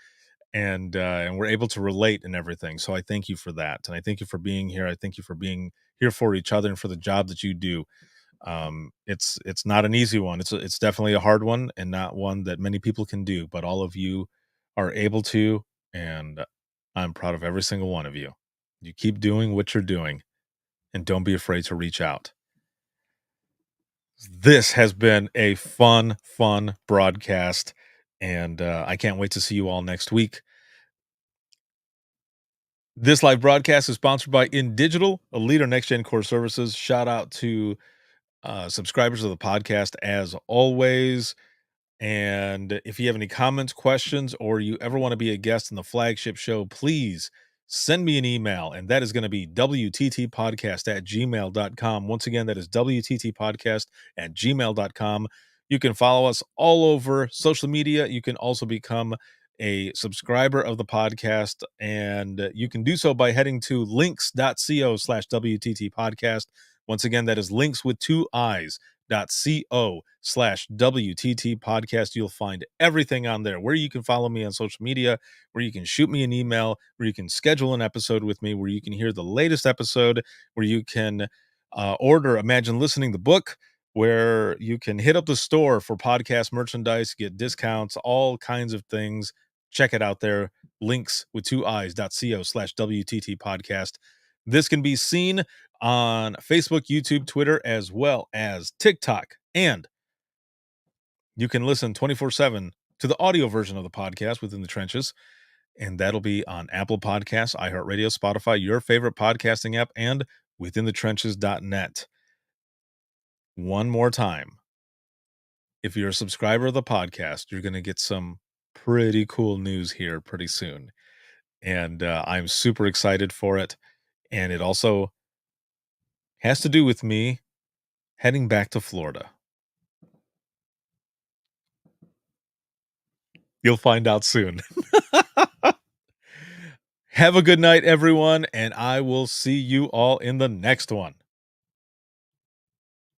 And we're able to relate and everything. So I thank you for that. And I thank you for being here. I thank you for being here for each other and for the job that you do. It's not an easy one. It's definitely a hard one and not one that many people can do, but all of you are able to, and I'm proud of every single one of you. You keep doing what you're doing and don't be afraid to reach out. This has been a fun broadcast, and I can't wait to see you all next week. This live broadcast is sponsored by InDigital, a leader next-gen core services. Shout out to subscribers of the podcast as always. And if you have any comments, questions, or you ever want to be a guest in the flagship show, please send me an email. And that is going to be wttpodcast@gmail.com. Once again, that is wttpodcast@gmail.com. You can follow us all over social media. You can also become a subscriber of the podcast, and you can do so by heading to links.co/WTT podcast. Once again, that is links with 2 I's .co/WTT podcast. You'll find everything on there, where you can follow me on social media, where you can shoot me an email, where you can schedule an episode with me, where you can hear the latest episode, where you can order Imagine Listening the book, where you can hit up the store for podcast merchandise, get discounts, all kinds of things. Check it out there. Links with 2 I's .co/WTT podcast. This can be seen on Facebook, YouTube, Twitter, as well as TikTok. And you can listen 24/7 to the audio version of the podcast Within the Trenches. And that'll be on Apple Podcasts, iHeartRadio, Spotify, your favorite podcasting app, and withinthetrenches.net. One more time. If you're a subscriber of the podcast, you're going to get some pretty cool news here pretty soon. And I'm super excited for it. And it also has to do with me heading back to Florida. You'll find out soon. Have a good night, everyone, and I will see you all in the next one.